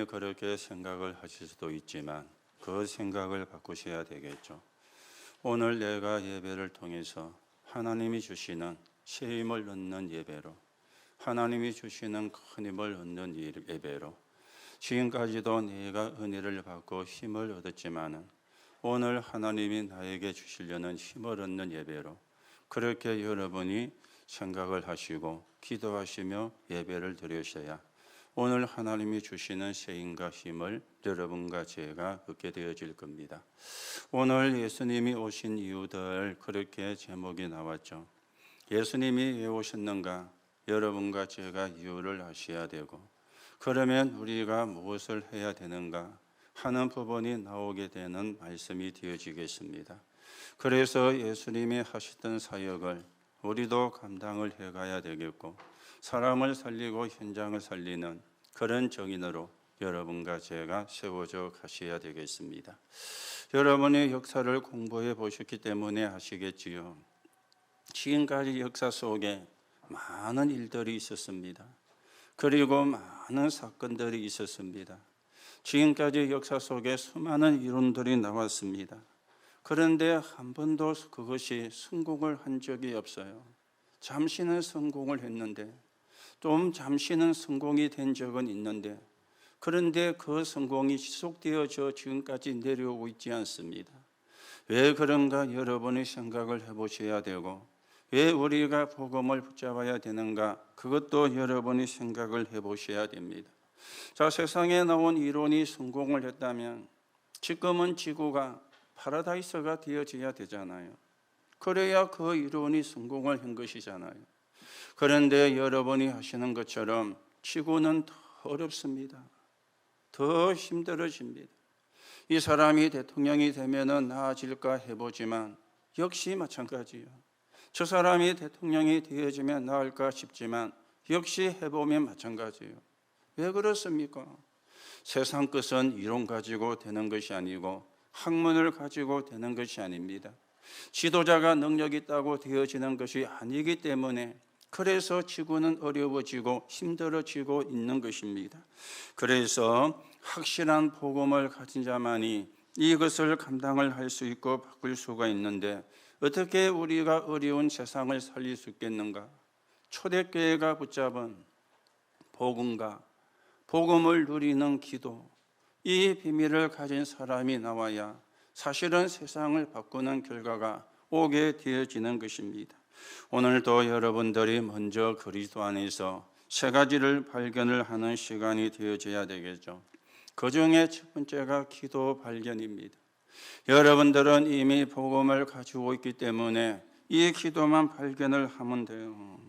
그렇게 생각을 하실 수도 있지만 그 생각을 바꾸셔야 되겠죠. 오늘 내가 예배를 통해서 하나님이 주시는 새 힘을 얻는 예배로, 하나님이 주시는 큰 힘을 얻는 예배로, 지금까지도 내가 은혜를 받고 힘을 얻었지만은 오늘 하나님이 나에게 주시려는 힘을 얻는 예배로, 그렇게 여러분이 생각을 하시고 기도하시며 예배를 드리셔야 오늘 하나님이 주시는 새 힘과 힘을 여러분과 제가 얻게 되어질 겁니다. 오늘 예수님이 오신 이유들, 그렇게 제목이 나왔죠. 예수님이 왜 오셨는가? 여러분과 제가 이유를 아셔야 되고, 그러면 우리가 무엇을 해야 되는가 하는 부분이 나오게 되는 말씀이 되어지겠습니다. 그래서 예수님이 하셨던 사역을 우리도 감당을 해가야 되겠고, 사람을 살리고 현장을 살리는 그런 정인으로 여러분과 제가 세워져 가셔야 되겠습니다. 여러분의 역사를 공부해 보셨기 때문에 아시겠지요. 지금까지 역사 속에 많은 일들이 있었습니다. 그리고 많은 사건들이 있었습니다. 지금까지 역사 속에 수많은 이론들이 나왔습니다. 그런데 한 번도 그것이 성공을 한 적이 없어요. 잠시는 성공을 했는데, 좀 잠시는 성공이 된 적은 있는데, 그런데 그 성공이 지속되어져 지금까지 내려오고 있지 않습니다. 왜 그런가 여러분의 생각을 해보셔야 되고, 왜 우리가 복음을 붙잡아야 되는가, 그것도 여러분이 생각을 해보셔야 됩니다. 자, 세상에 나온 이론이 성공을 했다면 지금은 지구가 파라다이스가 되어져야 되잖아요. 그래야 그 이론이 성공을 한 것이잖아요. 그런데 여러분이 하시는 것처럼 지구는 더 어렵습니다. 더 힘들어집니다. 이 사람이 대통령이 되면 나아질까 해보지만 역시 마찬가지예요. 저 사람이 대통령이 되어지면 나을까 싶지만 역시 해보면 마찬가지예요. 왜 그렇습니까? 세상 것은 이론 가지고 되는 것이 아니고 학문을 가지고 되는 것이 아닙니다. 지도자가 능력이 있다고 되어지는 것이 아니기 때문에, 그래서 지구는 어려워지고 힘들어지고 있는 것입니다. 그래서 확실한 복음을 가진 자만이 이것을 감당을 할 수 있고 바꿀 수가 있는데, 어떻게 우리가 어려운 세상을 살릴 수 있겠는가? 초대교회가 붙잡은 복음과 복음을 누리는 기도, 이 비밀을 가진 사람이 나와야 사실은 세상을 바꾸는 결과가 오게 되어지는 것입니다. 오늘도 여러분들이 먼저 그리스도 안에서 세 가지를 발견을 하는 시간이 되어져야 되겠죠. 그 중에 첫 번째가 기도 발견입니다. 여러분들은 이미 복음을 가지고 있기 때문에 이 기도만 발견을 하면 돼요.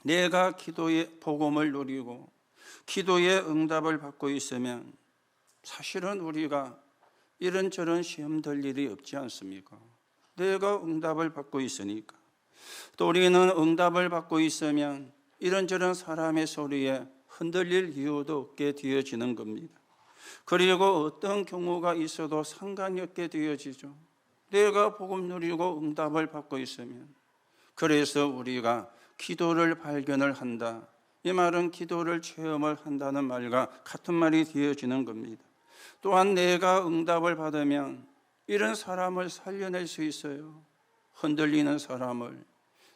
내가 기도의 복음을 누리고 기도의 응답을 받고 있으면 사실은 우리가 이런저런 시험 들 일이 없지 않습니까? 내가 응답을 받고 있으니까. 또 우리는 응답을 받고 있으면 이런저런 사람의 소리에 흔들릴 이유도 없게 되어지는 겁니다. 그리고 어떤 경우가 있어도 상관이 없게 되어지죠. 내가 복음 누리고 응답을 받고 있으면. 그래서 우리가 기도를 발견을 한다, 이 말은 기도를 체험을 한다는 말과 같은 말이 되어지는 겁니다. 또한 내가 응답을 받으면 이런 사람을 살려낼 수 있어요. 흔들리는 사람을,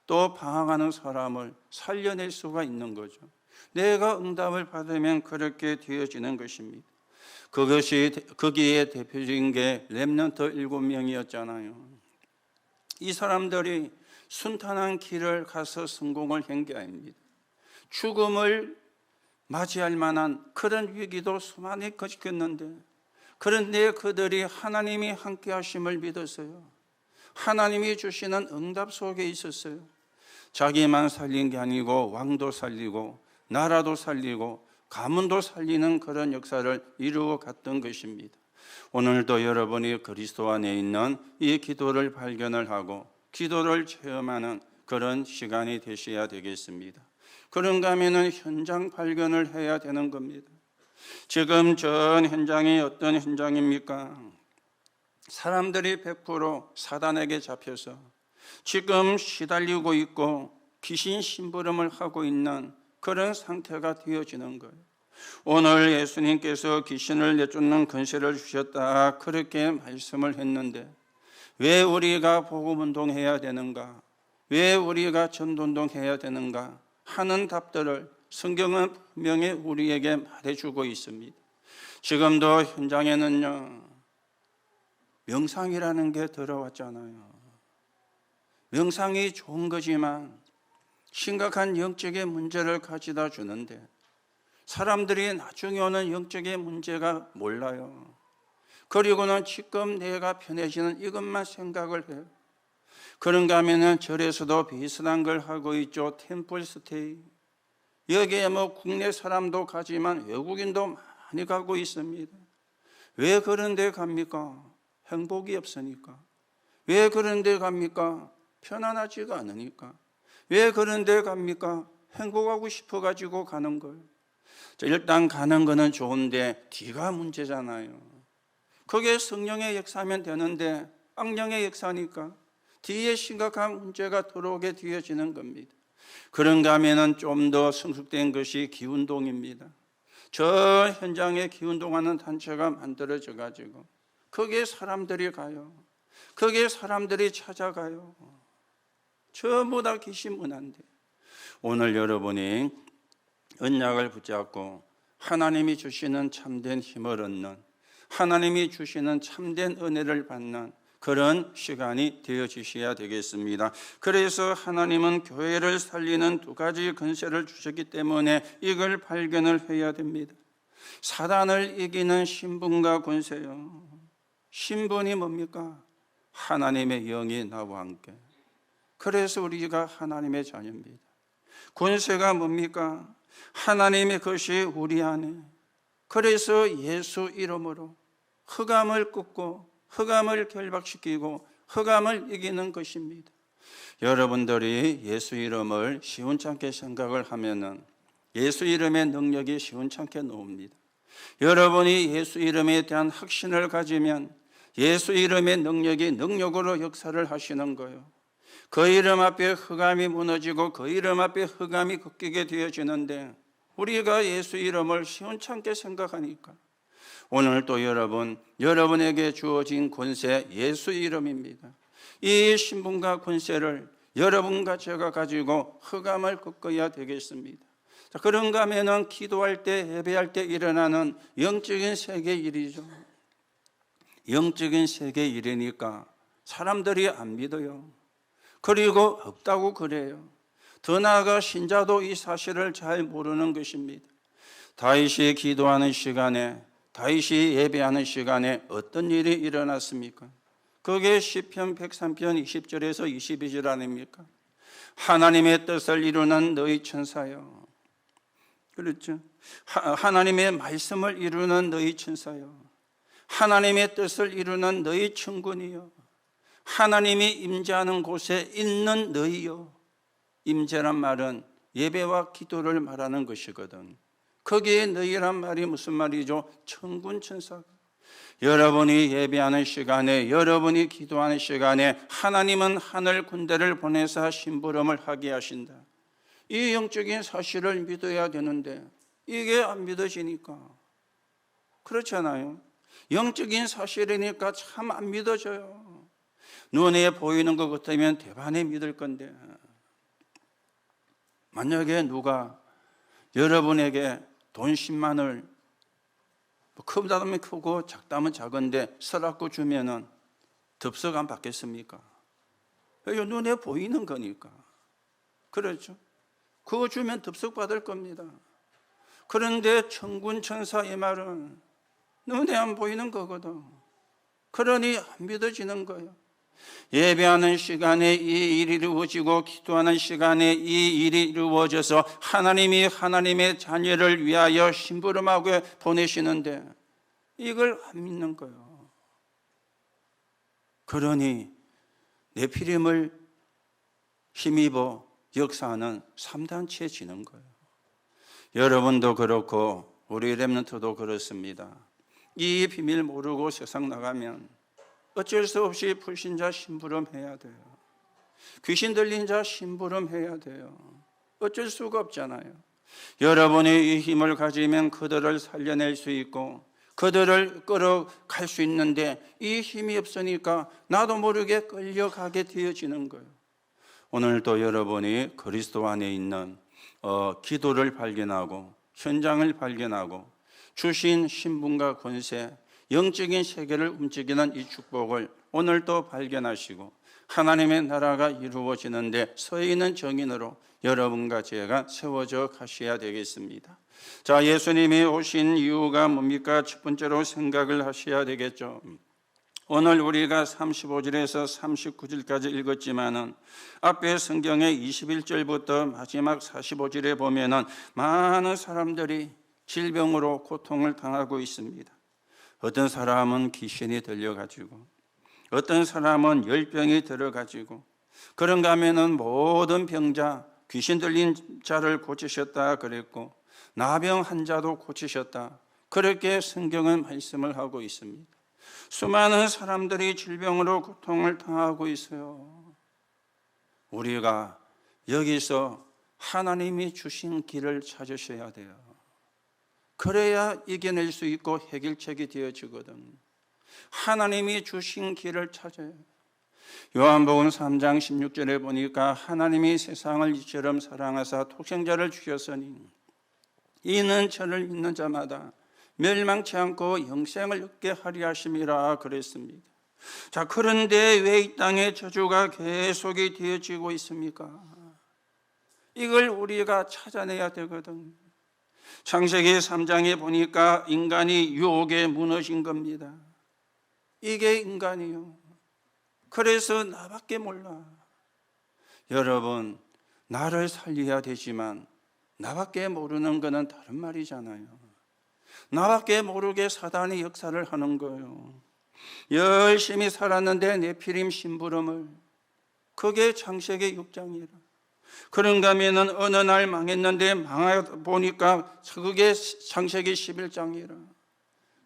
또 방황하는 사람을 살려낼 수가 있는 거죠. 내가 응답을 받으면 그렇게 되어지는 것입니다. 거기에 대표적인 게 렘넌트 7명이었잖아요. 이 사람들이 순탄한 길을 가서 성공을 한 게 아닙니다. 죽음을 맞이할 만한 그런 위기도 수많이 겪었는데, 그런데 그들이 하나님이 함께 하심을 믿었어요. 하나님이 주시는 응답 속에 있었어요. 자기만 살린 게 아니고 왕도 살리고 나라도 살리고 가문도 살리는 그런 역사를 이루어 갔던 것입니다. 오늘도 여러분이 그리스도 안에 있는 이 기도를 발견을 하고 기도를 체험하는 그런 시간이 되셔야 되겠습니다. 그런가 하면 현장 발견을 해야 되는 겁니다. 지금 전 현장이 어떤 현장입니까? 사람들이 100% 사단에게 잡혀서 지금 시달리고 있고 귀신 심부름을 하고 있는 그런 상태가 되어지는 거예요. 오늘 예수님께서 귀신을 내쫓는 권세를 주셨다 그렇게 말씀을 했는데 왜 우리가 복음운동해야 되는가? 왜 우리가 전도운동해야 되는가? 하는 답들을 성경은 분명히 우리에게 말해주고 있습니다. 지금도 현장에는요, 명상이라는 게 들어왔잖아요. 명상이 좋은 거지만 심각한 영적인 문제를 가져다 주는데 사람들이 나중에 오는 영적인 문제가 몰라요. 그리고는 지금 내가 편해지는 이것만 생각을 해요. 그런가 하면은 절에서도 비슷한 걸 하고 있죠. 템플스테이. 여기에 뭐 국내 사람도 가지만 외국인도 많이 가고 있습니다. 왜 그런 데 갑니까? 행복이 없으니까. 왜 그런 데 갑니까? 편안하지가 않으니까. 왜 그런 데 갑니까? 행복하고 싶어가지고 가는 거예요. 일단 가는 거는 좋은데 뒤가 문제잖아요. 그게 성령의 역사하면 되는데 악령의 역사니까 뒤에 심각한 문제가 들어오게 되어지는 겁니다. 그런가 하면 좀 더 성숙된 것이 기운동입니다. 저 현장에 기운동하는 단체가 만들어져 가지고 거기에 사람들이 가요. 거기에 사람들이 찾아가요. 전부 다 귀신 문화인데 오늘 여러분이 언약을 붙잡고 하나님이 주시는 참된 힘을 얻는, 하나님이 주시는 참된 은혜를 받는 그런 시간이 되어지셔야 되겠습니다. 그래서 하나님은 교회를 살리는 두 가지 권세를 주셨기 때문에 이걸 발견을 해야 됩니다. 사단을 이기는 신분과 권세요. 신분이 뭡니까? 하나님의 영이 나와 함께. 그래서 우리가 하나님의 자녀입니다. 권세가 뭡니까? 하나님의 것이 우리 안에. 그래서 예수 이름으로 흑암을 꺾고 흑암을 결박시키고 흑암을 이기는 것입니다. 여러분들이 예수 이름을 시원찮게 생각을 하면은 예수 이름의 능력이 시원찮게 나옵니다. 여러분이 예수 이름에 대한 확신을 가지면 예수 이름의 능력이 능력으로 역사를 하시는 거예요. 그 이름 앞에 흑암이 무너지고 그 이름 앞에 흑암이 꺾이게 되어지는데 우리가 예수 이름을 시원찮게 생각하니까 오늘 또 여러분에게 주어진 권세 예수 이름입니다. 이 신분과 권세를 여러분과 제가 가지고 흑암을 꺾어야 되겠습니다. 자, 그런가 하면은 기도할 때 예배할 때 일어나는 영적인 세계 일이죠. 영적인 세계 일이니까 사람들이 안 믿어요. 그리고 없다고 그래요. 더 나아가 신자도 이 사실을 잘 모르는 것입니다. 다윗이 기도하는 시간에 다윗이 예배하는 시간에 어떤 일이 일어났습니까? 그게 시편 103편 20절에서 22절 아닙니까? 하나님의 뜻을 이루는 너희 천사여. 그렇죠? 하나님의 말씀을 이루는 너희 천사여. 하나님의 뜻을 이루는 너희 천군이여. 하나님이 임재하는 곳에 있는 너희여. 임재란 말은 예배와 기도를 말하는 것이거든. 거기에 너희란 말이 무슨 말이죠? 천군 천사가. 여러분이 예배하는 시간에 여러분이 기도하는 시간에 하나님은 하늘 군대를 보내사 심부름을 하게 하신다. 이 영적인 사실을 믿어야 되는데 이게 안 믿어지니까 그렇잖아요. 영적인 사실이니까 참 안 믿어져요. 눈에 보이는 것 같으면 대반에 믿을 건데 만약에 누가 여러분에게 돈 10만을 크다면 크고 작다면 작은데 서랍고 주면은 덥석 안 받겠습니까? 이거 눈에 보이는 거니까. 그렇죠? 그거 주면 덥석 받을 겁니다. 그런데 천군 천사 이 말은 눈에 안 보이는 거거든. 그러니 안 믿어지는 거예요. 예배하는 시간에 이 일이 이루어지고 기도하는 시간에 이 일이 이루어져서 하나님이 하나님의 자녀를 위하여 심부름하고 보내시는데 이걸 안 믿는 거예요. 그러니 네피림을 힘입어 역사하는 3단체에 지는 거예요. 여러분도 그렇고 우리 렘넌트도 그렇습니다. 이 비밀 모르고 세상 나가면 어쩔 수 없이 불신자 심부름해야 돼요. 귀신 들린 자 심부름해야 돼요. 어쩔 수가 없잖아요. 여러분이 이 힘을 가지면 그들을 살려낼 수 있고 그들을 끌어갈 수 있는데 이 힘이 없으니까 나도 모르게 끌려가게 되어지는 거예요. 오늘도 여러분이 그리스도 안에 있는 기도를 발견하고 현장을 발견하고 주신 신분과 권세, 영적인 세계를 움직이는 이 축복을 오늘도 발견하시고 하나님의 나라가 이루어지는데 서 있는 정인으로 여러분과 제가 세워져 가셔야 되겠습니다. 자, 예수님이 오신 이유가 뭡니까? 첫 번째로 생각을 하셔야 되겠죠. 오늘 우리가 35절에서 39절까지 읽었지만은 앞에 성경의 21절부터 마지막 45절에 보면은 많은 사람들이 질병으로 고통을 당하고 있습니다. 어떤 사람은 귀신이 들려가지고 어떤 사람은 열병이 들어가지고 그런가 하면은 모든 병자, 귀신 들린 자를 고치셨다 그랬고 나병 환자도 고치셨다, 그렇게 성경은 말씀을 하고 있습니다. 수많은 사람들이 질병으로 고통을 당하고 있어요. 우리가 여기서 하나님이 주신 길을 찾으셔야 돼요. 그래야 이겨낼 수 있고 해결책이 되어지거든. 하나님이 주신 길을 찾아요. 요한복음 3장 16절에 보니까 하나님이 세상을 이처럼 사랑하사 독생자를 주셨으니 이는 저를 믿는 자마다 멸망치 않고 영생을 얻게 하려 하심이라 그랬습니다. 자, 그런데 왜 이 땅에 저주가 계속이 되어지고 있습니까? 이걸 우리가 찾아내야 되거든. 창세기 3장에 보니까 인간이 유혹에 무너진 겁니다. 이게 인간이요. 그래서 나밖에 몰라. 여러분, 나를 살려야 되지만 나밖에 모르는 것은 다른 말이잖아요. 나밖에 모르게 사단이 역사를 하는 거예요. 열심히 살았는데 네피림 심부름을, 그게 창세기 6장이라. 그런가 하면은 어느 날 망했는데 보니까 그게 창세기 11장이라.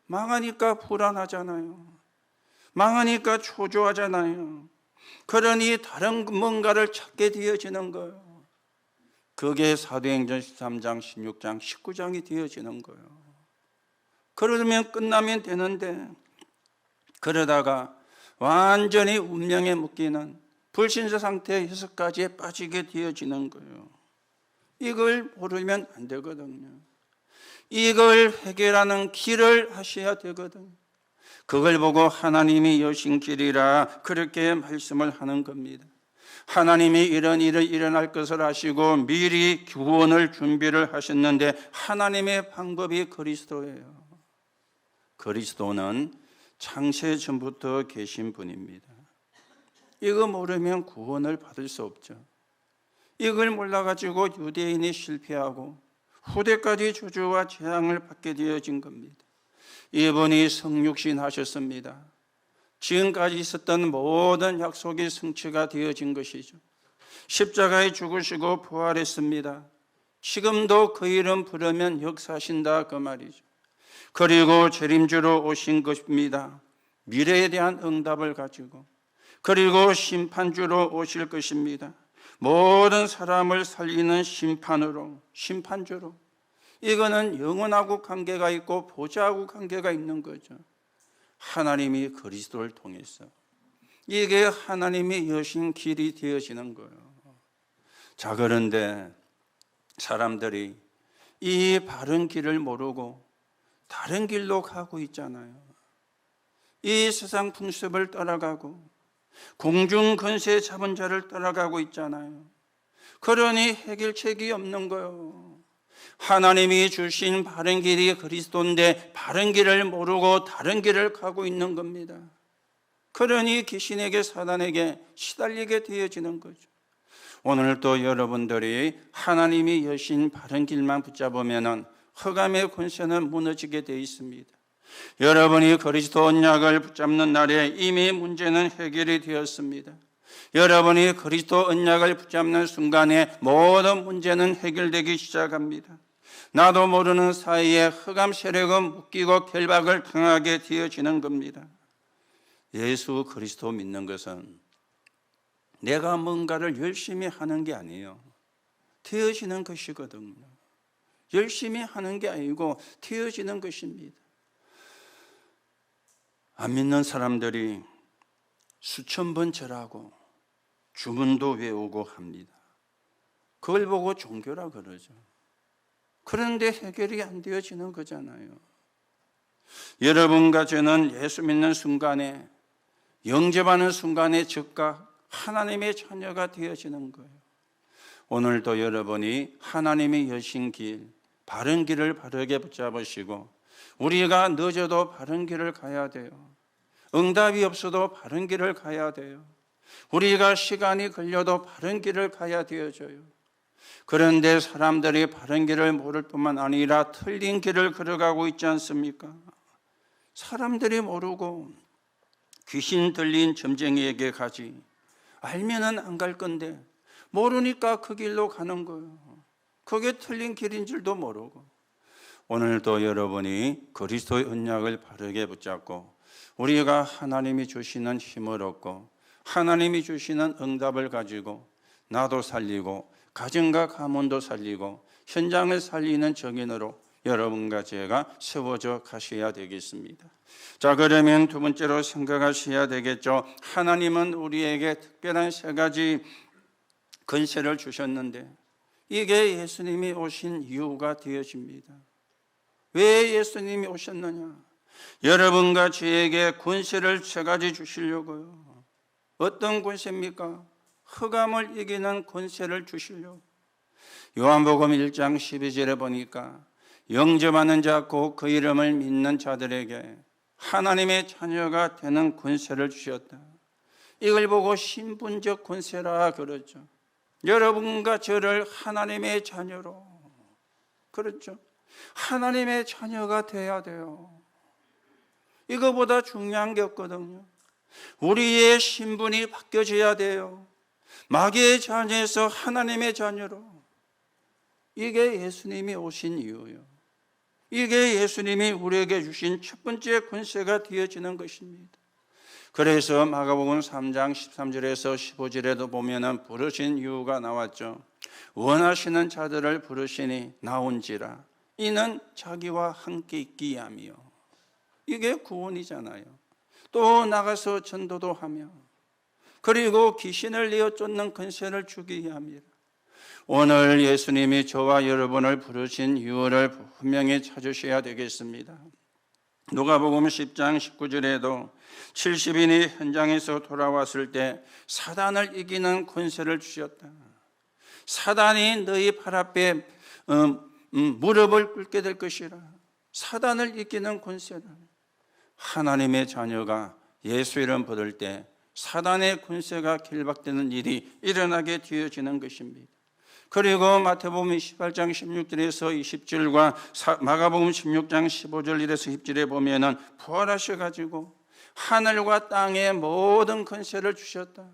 망하니까 불안하잖아요. 망하니까 초조하잖아요. 그러니 다른 뭔가를 찾게 되어지는 거예요. 그게 사도행전 13장, 16장, 19장이 되어지는 거예요. 그러면 끝나면 되는데 그러다가 완전히 운명에 묶이는 불신자 상태의 6가지에 빠지게 되어지는 거예요. 이걸 모르면 안 되거든요. 이걸 해결하는 길을 하셔야 되거든요. 그걸 보고 하나님이 여신 길이라 그렇게 말씀을 하는 겁니다. 하나님이 이런 일이 일어날 것을 아시고 미리 구원을 준비를 하셨는데 하나님의 방법이 그리스도예요. 그리스도는 창세 전부터 계신 분입니다. 이거 모르면 구원을 받을 수 없죠. 이걸 몰라가지고 유대인이 실패하고 후대까지 저주와 재앙을 받게 되어진 겁니다. 이분이 성육신 하셨습니다. 지금까지 있었던 모든 약속이 성취가 되어진 것이죠. 십자가에 죽으시고 부활했습니다. 지금도 그 이름 부르면 역사하신다 그 말이죠. 그리고 재림주로 오신 것입니다. 미래에 대한 응답을 가지고. 그리고 심판주로 오실 것입니다. 모든 사람을 살리는 심판주로. 이거는 영원하고 관계가 있고 보좌하고 관계가 있는 거죠. 하나님이 그리스도를 통해서. 이게 하나님의 여신 길이 되어지는 거예요. 자, 그런데 사람들이 이 바른 길을 모르고 다른 길로 가고 있잖아요. 이 세상 풍습을 따라가고 공중 권세 잡은 자를 따라가고 있잖아요. 그러니 해결책이 없는 거예요. 하나님이 주신 바른 길이 그리스도인데 바른 길을 모르고 다른 길을 가고 있는 겁니다. 그러니 귀신에게 사단에게 시달리게 되어지는 거죠. 오늘도 여러분들이 하나님이 여신 바른 길만 붙잡으면 흑암의 권세는 무너지게 되어 있습니다. 여러분이 그리스도 언약을 붙잡는 날에 이미 문제는 해결이 되었습니다. 여러분이 그리스도 언약을 붙잡는 순간에 모든 문제는 해결되기 시작합니다. 나도 모르는 사이에 흑암 세력은 묶이고 결박을 당하게 되어지는 겁니다. 예수 그리스도 믿는 것은 내가 뭔가를 열심히 하는 게 아니에요. 되어지는 것이거든요. 열심히 하는 게 아니고 되어지는 것입니다. 안 믿는 사람들이 수천 번 절하고 주문도 외우고 합니다. 그걸 보고 종교라 그러죠. 그런데 해결이 안 되어지는 거잖아요. 여러분과 저는 예수 믿는 순간에, 영접하는 순간에 즉각 하나님의 자녀가 되어지는 거예요. 오늘도 여러분이 하나님이 여신 길, 바른 길을 바르게 붙잡으시고, 우리가 늦어도 바른 길을 가야 돼요. 응답이 없어도 바른 길을 가야 돼요. 우리가 시간이 걸려도 바른 길을 가야 되어져요. 그런데 사람들이 바른 길을 모를 뿐만 아니라 틀린 길을 걸어가고 있지 않습니까? 사람들이 모르고 귀신 들린 점쟁이에게 가지, 알면은 안 갈 건데 모르니까 그 길로 가는 거예요. 그게 틀린 길인 줄도 모르고. 오늘도 여러분이 그리스도의 언약을 바르게 붙잡고 우리가 하나님이 주시는 힘을 얻고 하나님이 주시는 응답을 가지고 나도 살리고 가정과 가문도 살리고 현장을 살리는 정인으로 여러분과 제가 세워져 가셔야 되겠습니다. 자, 그러면 두 번째로 생각하셔야 되겠죠. 하나님은 우리에게 특별한 세 가지 권세를 주셨는데 이게 예수님이 오신 이유가 되어집니다. 왜 예수님이 오셨느냐? 여러분과 저에게 권세를 세 가지 주시려고요. 어떤 권세입니까? 흑암을 이기는 권세를 주시려고. 요한복음 1장 12절에 보니까 영접하는 자 곧 그 이름을 믿는 자들에게 하나님의 자녀가 되는 권세를 주셨다. 이걸 보고 신분적 권세라 그러죠. 여러분과 저를 하나님의 자녀로, 그렇죠? 하나님의 자녀가 돼야 돼요. 이거보다 중요한 게 없거든요. 우리의 신분이 바뀌어져야 돼요. 마귀의 자녀에서 하나님의 자녀로. 이게 예수님이 오신 이유예요. 이게 예수님이 우리에게 주신 첫 번째 권세가 되어지는 것입니다. 그래서 마가복음 3장 13절에서 15절에도 보면은 부르신 이유가 나왔죠. 원하시는 자들을 부르시니 나온지라 이는 자기와 함께 있기 위함이요. 이게 구원이잖아요. 또 나가서 전도도 하며 그리고 귀신을 내어 쫓는 권세를 주기 위함이라. 오늘 예수님이 저와 여러분을 부르신 이유를 분명히 찾으셔야 되겠습니다. 누가복음 10장 19절에도 70인이 현장에서 돌아왔을 때 사단을 이기는 권세를 주셨다. 사단이 너희 발 앞에 무릎을 꿇게 될 것이라. 사단을 이기는 권세를. 하나님의 자녀가 예수 이름 부를 때 사단의 권세가 결박되는 일이 일어나게 되어지는 것입니다. 그리고 마태복음 28장 16절에서 20절과 마가복음 16장 15절 1에서 10절에 보면은 부활하셔가지고 하늘과 땅의 모든 권세를 주셨다.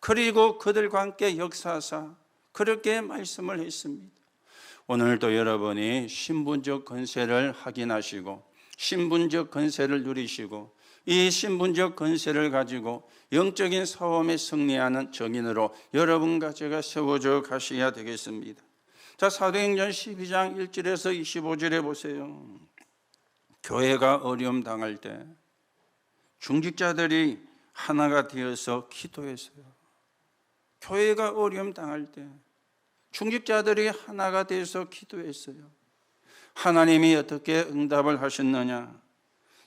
그리고 그들과 함께 역사하사 그렇게 말씀을 했습니다. 오늘도 여러분이 신분적 권세를 확인하시고 신분적 권세를 누리시고 이 신분적 권세를 가지고 영적인 싸움에 승리하는 정인으로 여러분과 제가 세워져 가셔야 되겠습니다. 자, 사도행전 12장 1절에서 25절에 보세요. 교회가 어려움 당할 때 중직자들이 하나가 되어서 기도했어요. 교회가 어려움 당할 때 중직자들이 하나가 되어서 기도했어요. 하나님이 어떻게 응답을 하셨느냐?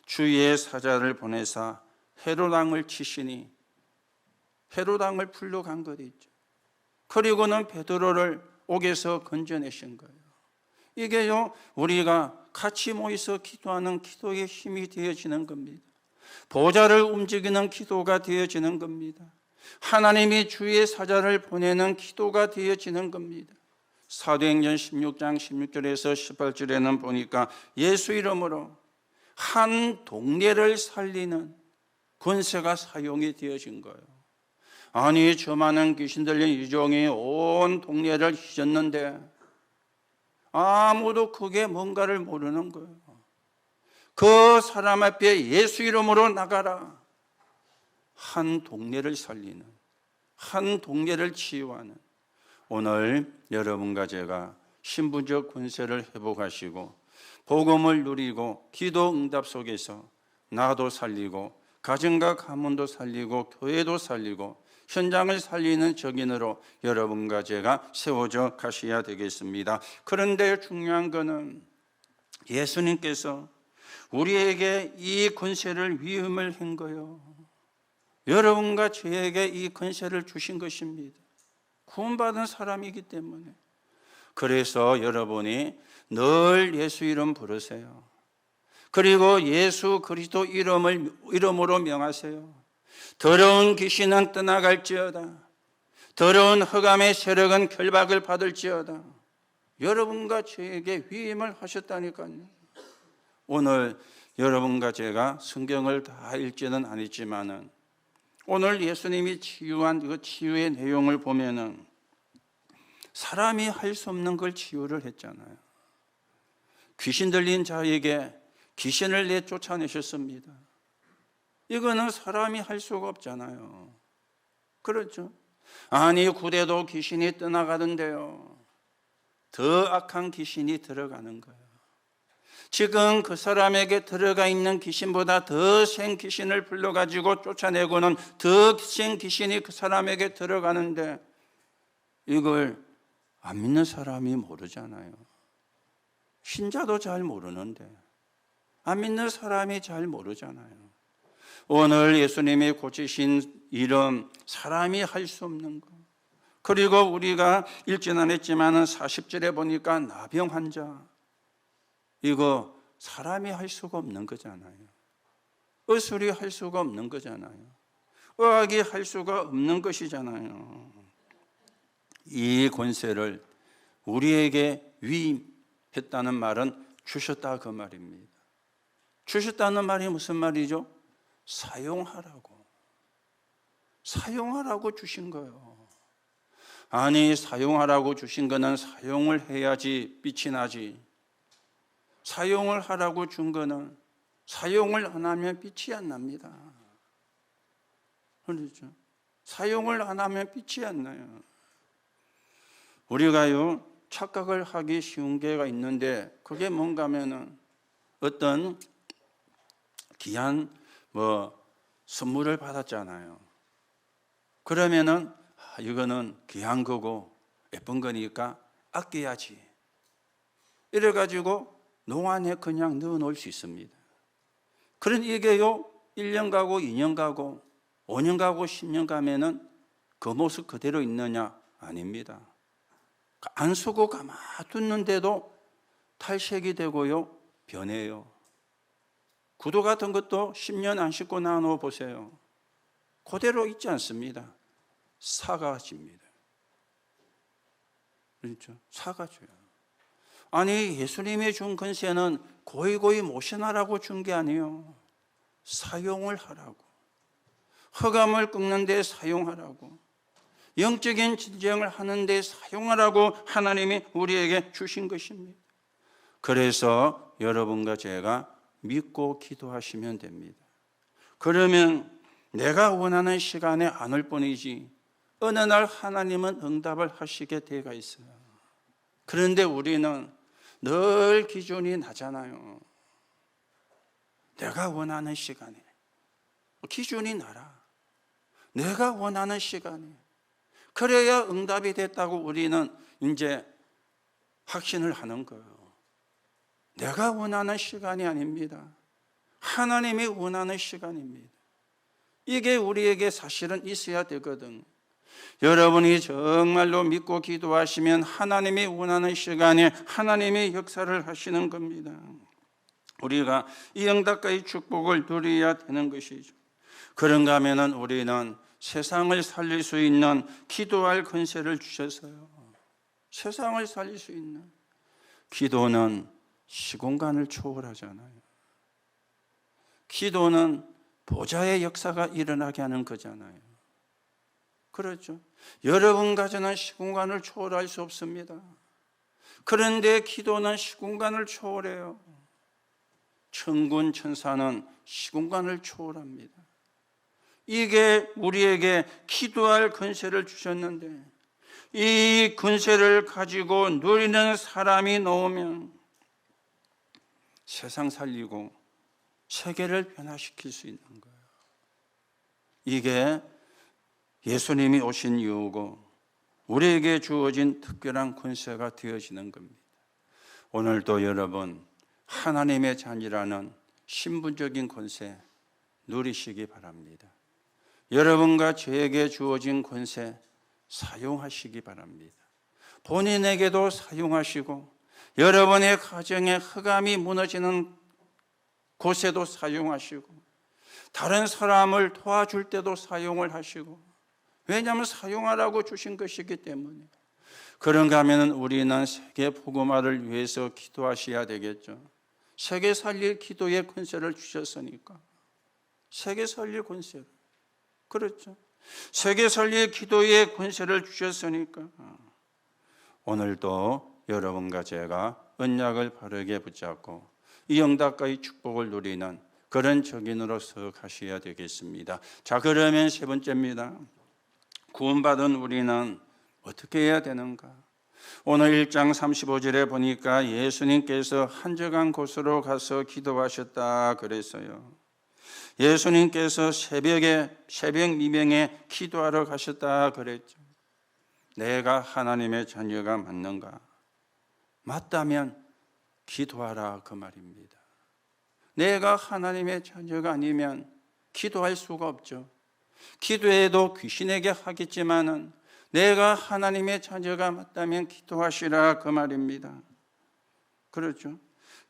주의 사자를 보내사 헤롯 왕을 치시니 헤롯 왕을 불러간 것 있죠. 그리고는 베드로를 옥에서 건져내신 거예요. 이게요, 우리가 같이 모여서 기도하는 기도의 힘이 되어지는 겁니다. 보좌를 움직이는 기도가 되어지는 겁니다. 하나님이 주의 사자를 보내는 기도가 되어지는 겁니다. 사도행전 16장 16절에서 18절에는 보니까 예수 이름으로 한 동네를 살리는 권세가 사용이 되어진 거예요. 아니, 저 많은 귀신 들린 이종이 온 동네를 휘젓는데 아무도 그게 뭔가를 모르는 거예요. 그 사람 앞에 예수 이름으로 나가라. 한 동네를 살리는, 한 동네를 치유하는, 오늘 여러분과 제가 신부적 권세를 회복하시고 복음을 누리고 기도 응답 속에서 나도 살리고 가정과 가문도 살리고 교회도 살리고 현장을 살리는 적인으로 여러분과 제가 세워져 가셔야 되겠습니다. 그런데 중요한 것은 예수님께서 우리에게 이 권세를 위임을 한 거예요. 여러분과 저에게 이 권세를 주신 것입니다. 구원받은 사람이기 때문에. 그래서 여러분이 늘 예수 이름 부르세요. 그리고 예수 그리스도 이름으로 명하세요. 더러운 귀신은 떠나갈지어다. 더러운 흑암의 세력은 결박을 받을지어다. 여러분과 저에게 위임을 하셨다니까요. 오늘 여러분과 제가 성경을 다 읽지는 않았지만은 오늘 예수님이 치유한 그 치유의 내용을 보면은 사람이 할 수 없는 걸 치유를 했잖아요. 귀신 들린 자에게 귀신을 내쫓아내셨습니다. 이거는 사람이 할 수가 없잖아요. 그렇죠? 아니 구대도 귀신이 떠나가던데요. 더 악한 귀신이 들어가는 거예요. 지금 그 사람에게 들어가 있는 귀신보다 더 센 귀신을 불러가지고 쫓아내고는 더 센 귀신이 그 사람에게 들어가는데 이걸 안 믿는 사람이 모르잖아요. 신자도 잘 모르는데 안 믿는 사람이 잘 모르잖아요. 오늘 예수님이 고치신 이름 사람이 할 수 없는 것. 그리고 우리가 읽지는 않았지만 40절에 보니까 나병 환자 이거 사람이 할 수가 없는 거잖아요. 의술이 할 수가 없는 거잖아요. 의학이 할 수가 없는 것이잖아요. 이 권세를 우리에게 위임했다는 말은 주셨다 그 말입니다. 주셨다는 말이 무슨 말이죠? 사용하라고 주신 거예요. 아니 사용하라고 주신 거는 사용을 해야지 빛이 나지. 사용을 하라고 준 거는 사용을 안 하면 빛이 안 납니다. 그렇죠? 사용을 안 하면 빛이 안 나요. 우리가요 착각을 하기 쉬운 게가 있는데 그게 뭔가 하면은 어떤 귀한 선물을 받았잖아요. 그러면은 이거는 귀한 거고 예쁜 거니까 아껴야지. 이래가지고 농안에 그냥 넣어놓을 수 있습니다. 그런 이게요 1년 가고 2년 가고 5년 가고 10년 가면은 그 모습 그대로 있느냐? 아닙니다. 안 쓰고 가만두는데도 탈색이 되고요 변해요. 구두 같은 것도 10년 안 신고 나눠 보세요. 그대로 있지 않습니다. 사가집니다. 그렇죠? 사가져요. 아니 예수님이 준 권세는 고이고이 모셔나라고 준 게 아니에요. 사용을 하라고. 흑암을 꺾는 데 사용하라고. 영적인 진정을 하는 데 사용하라고 하나님이 우리에게 주신 것입니다. 그래서 여러분과 제가 믿고 기도하시면 됩니다. 그러면 내가 원하는 시간에 안 올 뿐이지 어느 날 하나님은 응답을 하시게 되어 있어요. 그런데 우리는 늘 기준이 나잖아요. 내가 원하는 시간에 기준이 나라. 내가 원하는 시간에 그래야 응답이 됐다고 우리는 이제 확신을 하는 거예요. 내가 원하는 시간이 아닙니다. 하나님이 원하는 시간입니다. 이게 우리에게 사실은 있어야 되거든. 여러분이 정말로 믿고 기도하시면 하나님이 원하는 시간에 하나님이 역사를 하시는 겁니다. 우리가 이 응답과의 축복을 누려야 되는 것이죠. 그런가 하면 우리는 세상을 살릴 수 있는 기도할 권세를 주셨어요. 세상을 살릴 수 있는. 기도는 시공간을 초월하잖아요. 기도는 보좌의 역사가 일어나게 하는 거잖아요. 그렇죠? 여러분과 저는 시공간을 초월할 수 없습니다. 그런데 기도는 시공간을 초월해요. 천군 천사는 시공간을 초월합니다. 이게 우리에게 기도할 권세를 주셨는데 이 권세를 가지고 누리는 사람이 나오면 세상 살리고 세계를 변화시킬 수 있는 거예요. 이게 예수님이 오신 이유고 우리에게 주어진 특별한 권세가 되어지는 겁니다. 오늘도 여러분 하나님의 자녀라는 신분적인 권세 누리시기 바랍니다. 여러분과 저에게 주어진 권세 사용하시기 바랍니다. 본인에게도 사용하시고 여러분의 가정의 흑암이 무너지는 곳에도 사용하시고 다른 사람을 도와줄 때도 사용을 하시고, 왜냐하면 사용하라고 주신 것이기 때문에. 그런가 하면 우리는 세계 복음화를 위해서 기도하셔야 되겠죠. 세계 살릴 기도의 권세를 주셨으니까. 세계 살릴 권세를. 그렇죠. 세계 살릴 기도의 권세를 주셨으니까. 오늘도 여러분과 제가 언약을 바르게 붙잡고 이 응답과의 축복을 누리는 그런 적인으로서 가셔야 되겠습니다. 자, 그러면 세 번째입니다. 구원받은 우리는 어떻게 해야 되는가? 오늘 1장 35절에 보니까 예수님께서 한적한 곳으로 가서 기도하셨다 그랬어요. 예수님께서 새벽 미명에 기도하러 가셨다 그랬죠. 내가 하나님의 자녀가 맞는가? 맞다면 기도하라 그 말입니다. 내가 하나님의 자녀가 아니면 기도할 수가 없죠. 기도해도 귀신에게 하겠지만은 내가 하나님의 자녀가 맞다면 기도하시라 그 말입니다. 그렇죠.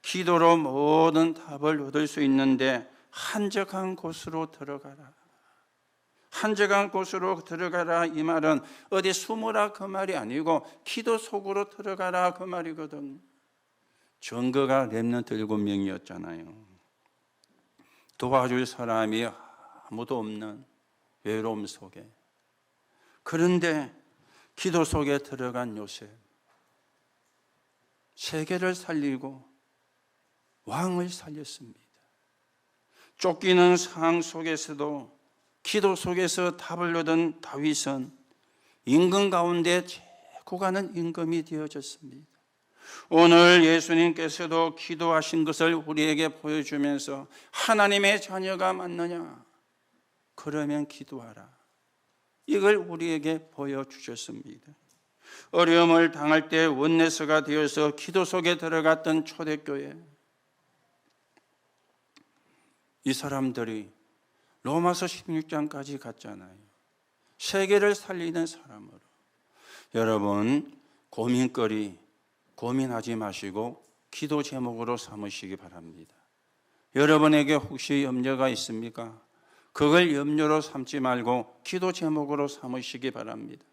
기도로 모든 답을 얻을 수 있는데 한적한 곳으로 들어가라. 한적한 곳으로 들어가라 이 말은 어디 숨으라 그 말이 아니고 기도 속으로 들어가라 그 말이거든. 증거가 렘넌트 7명이었잖아요. 도와줄 사람이 아무도 없는 외로움 속에. 그런데 기도 속에 들어간 요셉, 세계를 살리고 왕을 살렸습니다. 쫓기는 상황 속에서도 기도 속에서 답을 얻은 다윗은 임금 가운데 최고 가는 임금이 되어졌습니다. 오늘 예수님께서도 기도하신 것을 우리에게 보여주면서 하나님의 자녀가 맞느냐? 그러면 기도하라. 이걸 우리에게 보여주셨습니다. 어려움을 당할 때 원내서가 되어서 기도 속에 들어갔던 초대교회. 이 사람들이 로마서 16장까지 갔잖아요. 세계를 살리는 사람으로. 여러분, 고민하지 마시고 기도 제목으로 삼으시기 바랍니다. 여러분에게 혹시 염려가 있습니까? 그걸 염려로 삼지 말고 기도 제목으로 삼으시기 바랍니다.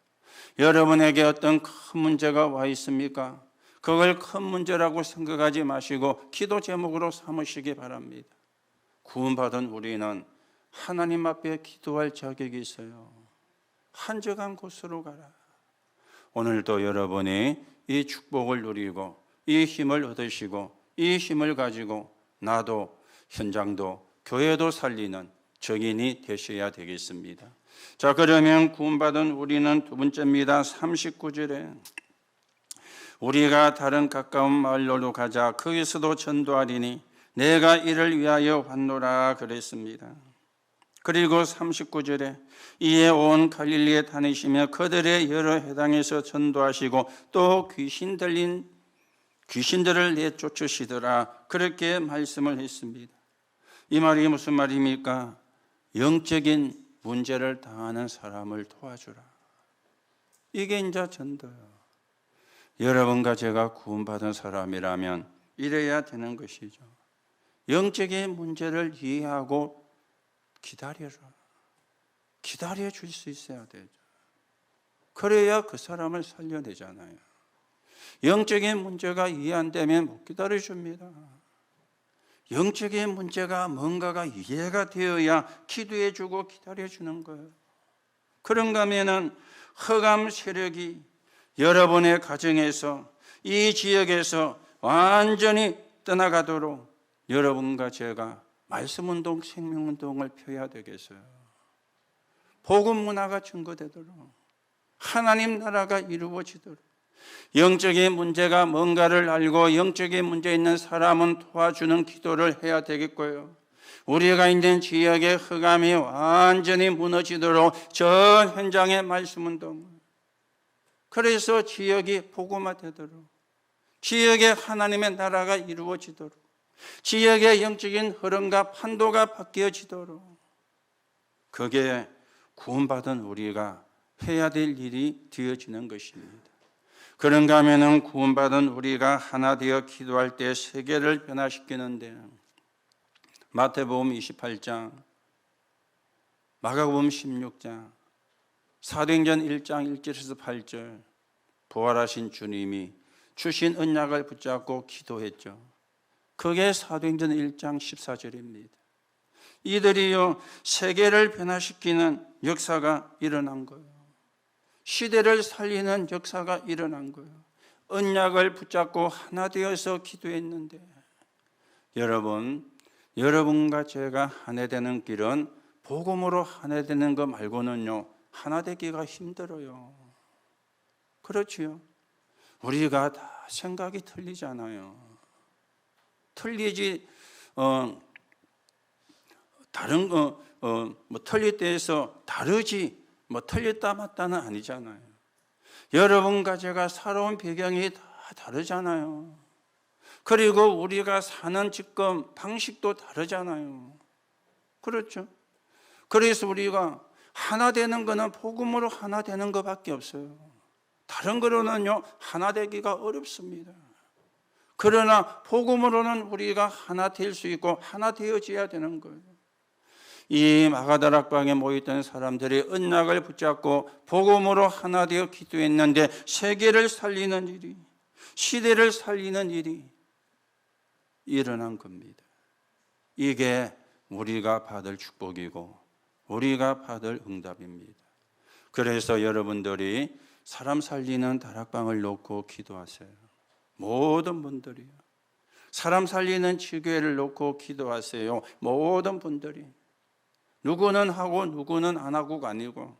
여러분에게 어떤 큰 문제가 와 있습니까? 그걸 큰 문제라고 생각하지 마시고 기도 제목으로 삼으시기 바랍니다. 구원받은 우리는 하나님 앞에 기도할 자격이 있어요. 한적한 곳으로 가라. 오늘도 여러분이 이 축복을 누리고 이 힘을 얻으시고 이 힘을 가지고 나도 현장도 교회도 살리는 증인이 되셔야 되겠습니다. 자, 그러면 구원받은 우리는 두 번째입니다. 39절에 우리가 다른 가까운 마을로 가자. 거기서도 전도하리니 내가 이를 위하여 왔노라 그랬습니다. 그리고 39절에 이에 온 갈릴리에 다니시며 그들의 여러 회당에서 전도하시고 또 귀신들을 내쫓으시더라 그렇게 말씀을 했습니다. 이 말이 무슨 말입니까? 영적인 문제를 당하는 사람을 도와주라. 이게 이제 전도예요. 여러분과 제가 구원받은 사람이라면 이래야 되는 것이죠. 영적인 문제를 이해하고 기다려 줄 수 있어야 되죠. 그래야 그 사람을 살려내잖아요. 영적인 문제가 이해 안 되면 못 기다려 줍니다. 영적인 문제가 뭔가가 이해가 되어야 기도해 주고 기다려 주는 거예요. 그런가 하면은 흑암 세력이 여러분의 가정에서 이 지역에서 완전히 떠나가도록 여러분과 제가 말씀운동, 생명운동을 펴야 되겠어요. 복음 문화가 증거되도록 하나님 나라가 이루어지도록, 영적인 문제가 뭔가를 알고 영적인 문제 있는 사람은 도와주는 기도를 해야 되겠고요. 우리가 있는 지역의 흑암이 완전히 무너지도록 전 현장의 말씀은 동, 그래서 지역이 복음화되도록, 지역의 하나님의 나라가 이루어지도록, 지역의 영적인 흐름과 판도가 바뀌어지도록, 그게 구원받은 우리가 해야 될 일이 되어지는 것입니다. 그런가 하면은 구원받은 우리가 하나 되어 기도할 때 세계를 변화시키는데, 마태복음 28장, 마가복음 16장, 사도행전 1장 1절에서 8절, 부활하신 주님이 주신 언약을 붙잡고 기도했죠. 그게 사도행전 1장 14절입니다. 이들이요, 세계를 변화시키는 역사가 일어난 거예요. 시대를 살리는 역사가 일어난 거예요. 언약을 붙잡고 하나 되어서 기도했는데, 여러분과 제가 하나 되는 길은 복음으로 하나 되는 거 말고는요, 하나 되기가 힘들어요. 그렇지요? 우리가 다 생각이 틀리잖아요. 틀리지, 다른 틀릴 때에서 다르지, 틀렸다 맞다는 아니잖아요. 여러분과 제가 살아온 배경이 다 다르잖아요. 그리고 우리가 사는 지금 방식도 다르잖아요. 그렇죠? 그래서 우리가 하나 되는 거는 복음으로 하나 되는 것밖에 없어요. 다른 거로는요, 하나 되기가 어렵습니다. 그러나 복음으로는 우리가 하나 될 수 있고 하나 되어져야 되는 거예요. 이 마가다락방에 모였던 사람들이 언약을 붙잡고 복음으로 하나 되어 기도했는데, 세계를 살리는 일이, 시대를 살리는 일이 일어난 겁니다. 이게 우리가 받을 축복이고 우리가 받을 응답입니다. 그래서 여러분들이 사람 살리는 다락방을 놓고 기도하세요. 모든 분들이요. 사람 살리는 지교회를 놓고 기도하세요. 모든 분들이. 누구는 하고 누구는 안 하고가 아니고,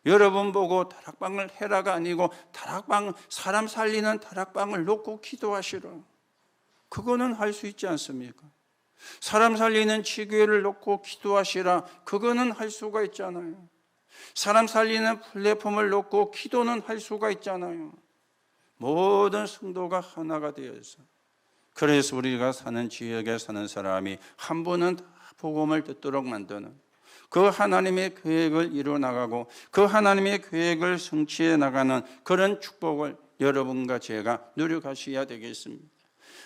여러분 보고 다락방을 해라가 아니고, 다락방, 사람 살리는 다락방을 놓고 기도하시라. 그거는 할 수 있지 않습니까? 사람 살리는 지교회를 놓고 기도하시라. 그거는 할 수가 있잖아요. 사람 살리는 플랫폼을 놓고 기도는 할 수가 있잖아요. 모든 성도가 하나가 되어서, 그래서 우리가 사는 지역에 사는 사람이 한 분은 다 복음을 듣도록 만드는 그 하나님의 계획을 이루어 나가고 그 하나님의 계획을 성취해 나가는 그런 축복을 여러분과 제가 누려가셔야 되겠습니다.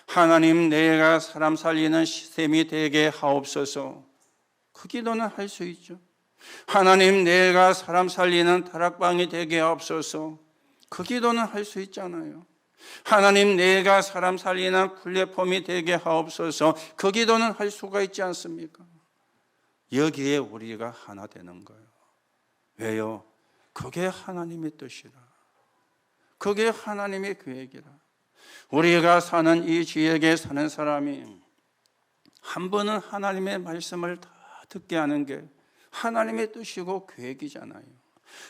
하나님, 내가 사람 살리는 시스템이 되게 하옵소서. 그 기도는 할 수 있죠. 하나님, 내가 사람 살리는 다락방이 되게 하옵소서. 그 기도는 할 수 있잖아요. 하나님, 내가 사람 살리는 플랫폼이 되게 하옵소서. 그 기도는 할 수가 있지 않습니까? 여기에 우리가 하나 되는 거예요. 왜요? 그게 하나님의 뜻이라. 그게 하나님의 계획이라. 우리가 사는 이 지역에 사는 사람이 한 번은 하나님의 말씀을 다 듣게 하는 게 하나님의 뜻이고 계획이잖아요.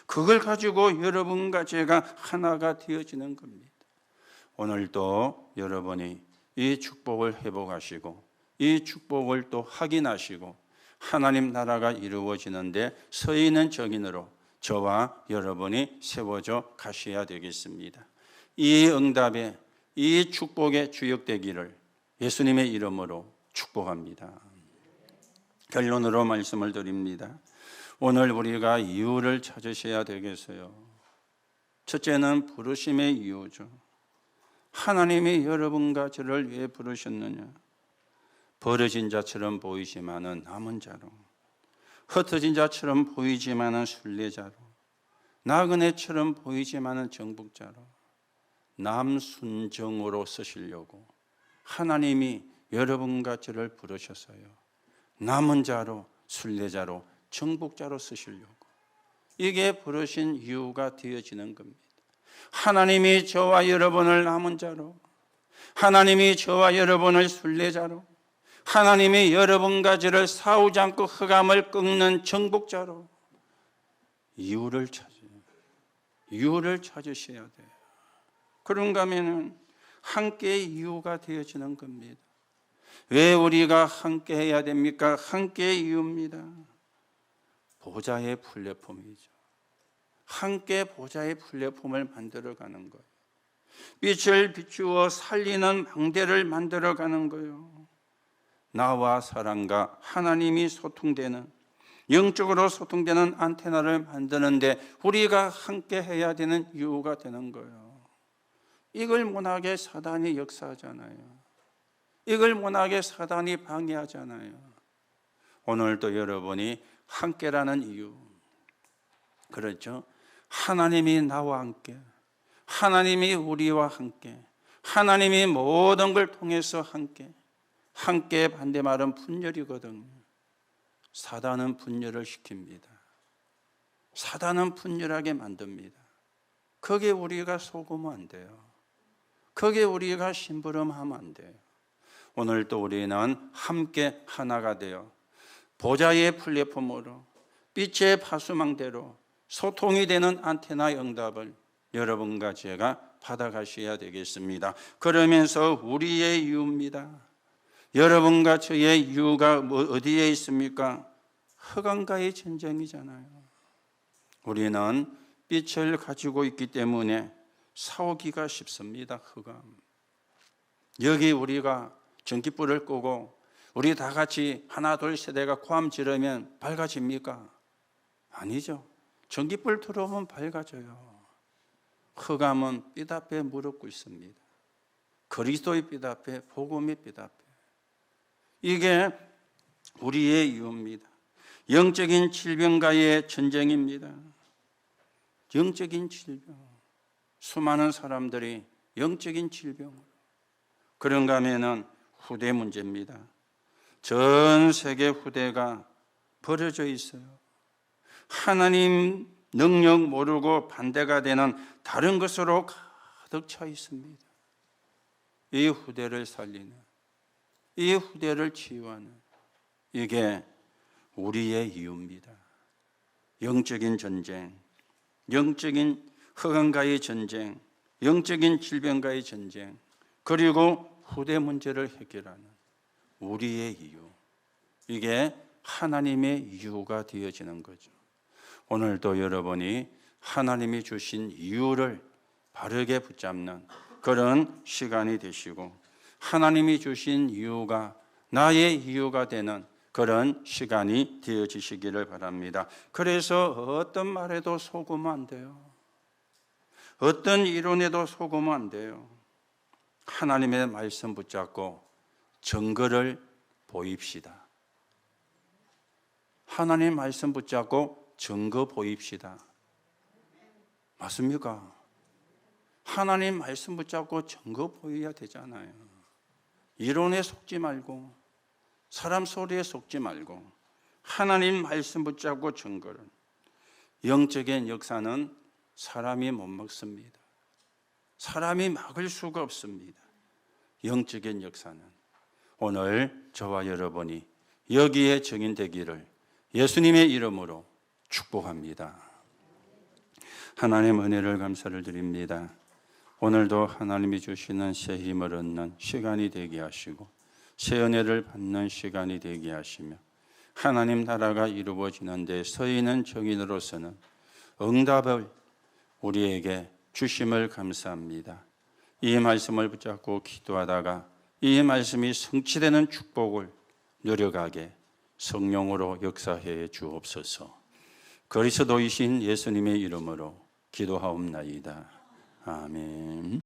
그걸 가지고 여러분과 제가 하나가 되어지는 겁니다. 오늘도 여러분이 이 축복을 회복하시고 이 축복을 또 확인하시고 하나님 나라가 이루어지는데 서 있는 증인으로 저와 여러분이 세워져 가셔야 되겠습니다. 이 응답에, 이 축복의 주역되기를 예수님의 이름으로 축복합니다. 결론으로 말씀을 드립니다. 오늘 우리가 이유를 찾으셔야 되겠어요. 첫째는 부르심의 이유죠. 하나님이 여러분과 저를 왜 부르셨느냐? 버려진 자처럼 보이지만은 남은 자로, 흩어진 자처럼 보이지만은 순례자로, 나그네처럼 보이지만은 정복자로, 남순정으로 쓰시려고 하나님이 여러분과 저를 부르셨어요. 남은 자로, 순례자로, 정복자로 쓰시려고. 이게 부르신 이유가 되어지는 겁니다. 하나님이 저와 여러분을 남은 자로, 하나님이 저와 여러분을 순례자로, 하나님이 여러분과 저를 싸우지 않고 흑암을 꺾는 정복자로 이유를 찾아요. 이유를 찾으셔야 돼요. 그런가 하면 함께의 이유가 되어지는 겁니다. 왜 우리가 함께 해야 됩니까? 함께의 이유입니다. 보좌의 플랫폼이죠. 함께 보좌의 플랫폼을 만들어가는 거예요. 빛을 비추어 살리는 망대를 만들어가는 거예요. 나와 사람과 하나님이 소통되는, 영적으로 소통되는 안테나를 만드는데 우리가 함께 해야 되는 이유가 되는 거예요. 이걸 못하게 사단이 역사하잖아요. 이걸 못하게 사단이 방해하잖아요. 오늘도 여러분이 함께라는 이유, 그렇죠? 하나님이 나와 함께, 하나님이 우리와 함께, 하나님이 모든 걸 통해서 함께 반대말은 분열이거든요. 사단은 분열을 시킵니다. 사단은 분열하게 만듭니다. 거기에 우리가 속으면 안 돼요. 거기에 우리가 심부름하면 안 돼요. 오늘도 우리는 함께 하나가 되어 보좌의 플랫폼으로 빛의 파수망대로 소통이 되는 안테나 응답을 여러분과 제가 받아가셔야 되겠습니다. 그러면서 우리의 이유입니다. 여러분과 저의 이유가 어디에 있습니까? 흑암과의 전쟁이잖아요. 우리는 빛을 가지고 있기 때문에 싸우기가 쉽습니다. 흑암. 여기 우리가 전깃불을 끄고 우리 다 같이 하나 둘 셋 해가 고함 지르면 밝아집니까? 아니죠. 전깃불 들어오면 밝아져요. 흑암은 빛 앞에 무릎 꿇습니다. 그리스도의 빛 앞에, 복음의 빛 앞에. 이게 우리의 이유입니다. 영적인 질병과의 전쟁입니다. 영적인 질병. 수많은 사람들이 영적인 질병으로. 그런가 하면은 후대 문제입니다. 전 세계 후대가 벌어져 있어요. 하나님 능력 모르고 반대가 되는 다른 것으로 가득 차 있습니다. 이 후대를 살리는, 이 후대를 치유하는, 이게 우리의 이유입니다. 영적인 전쟁, 영적인 흑암과의 전쟁, 영적인 질병과의 전쟁, 그리고 후대 문제를 해결하는 우리의 이유. 이게 하나님의 이유가 되어지는 거죠. 오늘도 여러분이 하나님이 주신 이유를 바르게 붙잡는 그런 시간이 되시고, 하나님이 주신 이유가 나의 이유가 되는 그런 시간이 되어지시기를 바랍니다. 그래서 어떤 말에도 속으면 안 돼요. 어떤 이론에도 속으면 안 돼요. 하나님의 말씀 붙잡고 증거를 보입시다. 하나님의 말씀 붙잡고 증거 보입시다. 맞습니까? 하나님 말씀 붙잡고 증거 보여야 되잖아요. 이론에 속지 말고, 사람 소리에 속지 말고, 하나님 말씀 붙잡고 증거를. 영적인 역사는 사람이 못 막습니다. 사람이 막을 수가 없습니다. 영적인 역사는. 오늘 저와 여러분이 여기에 증인되기를 예수님의 이름으로 축복합니다. 하나님 은혜를 감사를 드립니다. 오늘도 하나님이 주시는 새 힘을 얻는 시간이 되게 하시고 새 은혜를 받는 시간이 되게 하시며 하나님 나라가 이루어지는 데 서 있는 증인으로서는 응답을 우리에게 주심을 감사합니다. 이 말씀을 붙잡고 기도하다가 이 말씀이 성취되는 축복을 누려가게 성령으로 역사해 주옵소서. 그리스도이신 예수님의 이름으로 기도하옵나이다. 아멘.